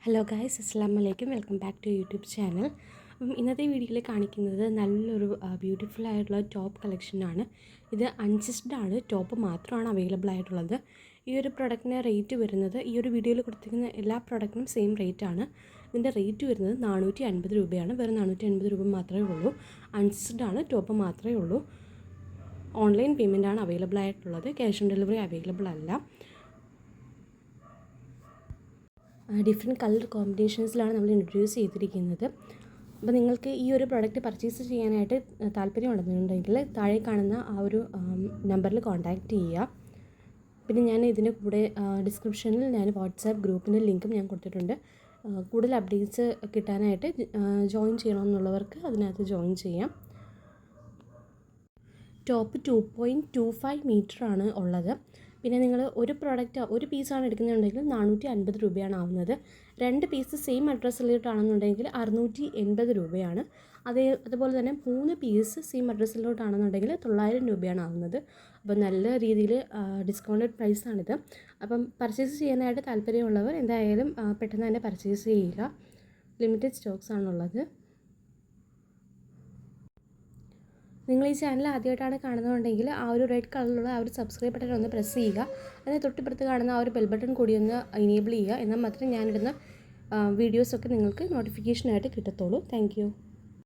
Hello guys, അസ്സലാമു അലൈക്കും. Welcome back to YouTube channel. ഇന്നത്തെ വീഡിയോയിൽ കാണിക്കുന്നത് നല്ലൊരു ബ്യൂട്ടിഫുൾ ആയിട്ടുള്ള ടോപ്പ് കളക്ഷനാണ്. ഇത് അൺസ്റ്റിച്ച്ഡ് ആണ്, ടോപ്പ് മാത്രമാണ് അവൈലബിൾ ആയിട്ടുള്ളത്. ഈ ഒരു പ്രൊഡക്റ്റിന് റേറ്റ് വരുന്നത്, ഈ ഒരു വീഡിയോയിൽ കൊടുത്തിരിക്കുന്ന എല്ലാ പ്രൊഡക്റ്റിനും സെയിം റേറ്റ് ആണ്. ഇതിൻ്റെ റേറ്റ് വരുന്നത് 450 രൂപയാണ്. വെറും 450 രൂപ മാത്രമേ ഉള്ളൂ. അൺസ്റ്റിച്ച്ഡ് ആണ്, ടോപ്പ് മാത്രമേ ഉള്ളൂ. ഓൺലൈൻ പേയ്മെൻ്റ് ആണ് അവൈലബിൾ ആയിട്ടുള്ളത്. ക്യാഷ് ഓൺ ഡെലിവറി അവൈലബിൾ അല്ല. ഡിഫറെൻറ്റ് കളർ കോമ്പിനേഷൻസിലാണ് നമ്മൾ ഇൻട്രൊഡ്യൂസ് ചെയ്തിരിക്കുന്നത്. അപ്പോൾ നിങ്ങൾക്ക് ഈ ഒരു പ്രോഡക്റ്റ് പർച്ചേസ് ചെയ്യാനായിട്ട് താല്പര്യമുണ്ടെന്നുണ്ടെങ്കിൽ താഴെ കാണുന്ന ആ ഒരു നമ്പറിൽ കോൺടാക്റ്റ് ചെയ്യുക. പിന്നെ ഞാൻ ഇതിൻ്റെ കൂടെ ഡിസ്ക്രിപ്ഷനിൽ ഞാൻ വാട്സാപ്പ് ഗ്രൂപ്പിൻ്റെ ലിങ്കും ഞാൻ കൊടുത്തിട്ടുണ്ട്. കൂടുതൽ അപ്ഡേറ്റ്സ് കിട്ടാനായിട്ട് ജോയിൻ ചെയ്യണമെന്നുള്ളവർക്ക് അതിനകത്ത് ജോയിൻ ചെയ്യാം. ടോപ്പ് 2.25 മീറ്ററാണ് ഉള്ളത്. പിന്നെ നിങ്ങൾ ഒരു പീസാണ് എടുക്കുന്നുണ്ടെങ്കിൽ 450 രൂപയാണ് ആവുന്നത്. 2 പീസ് സെയിം അഡ്രസ്സിലോട്ടാണെന്നുണ്ടെങ്കിൽ 680 രൂപയാണ്. അതുപോലെ തന്നെ 3 പീസ് സെയിം അഡ്രസ്സിലോട്ടാണെന്നുണ്ടെങ്കിൽ 900 രൂപയാണ് ആവുന്നത്. അപ്പോൾ നല്ല രീതിയിൽ ഡിസ്കൗണ്ടഡ് പ്രൈസാണിത്. അപ്പം പർച്ചേസ് ചെയ്യാനായിട്ട് താല്പര്യമുള്ളവർ എന്തായാലും പെട്ടെന്ന് തന്നെ പർച്ചേസ് ചെയ്യുക. ലിമിറ്റഡ് സ്റ്റോക്സ് ആണുള്ളത്. നിങ്ങൾ ഈ ചാനൽ ആദ്യമായിട്ടാണ് കാണുന്നതുണ്ടെങ്കിൽ ആ ഒരു റെഡ് കളറിലുള്ള ആ ഒരു സബ്സ്ക്രൈബ് ബട്ടൺ ഒന്ന് പ്രസ് ചെയ്യുക. അതിന് തൊട്ടിപ്പുറത്ത് കാണുന്ന ആ ഒരു ബെൽ ബട്ടൺ കൂടി ഒന്ന് എനേബിൾ ചെയ്യുക. എന്നാൽ മാത്രമേ ഞാനിടുന്ന വീഡിയോസൊക്കെ നിങ്ങൾക്ക് നോട്ടിഫിക്കേഷനായിട്ട് കിട്ടത്തുള്ളൂ. താങ്ക്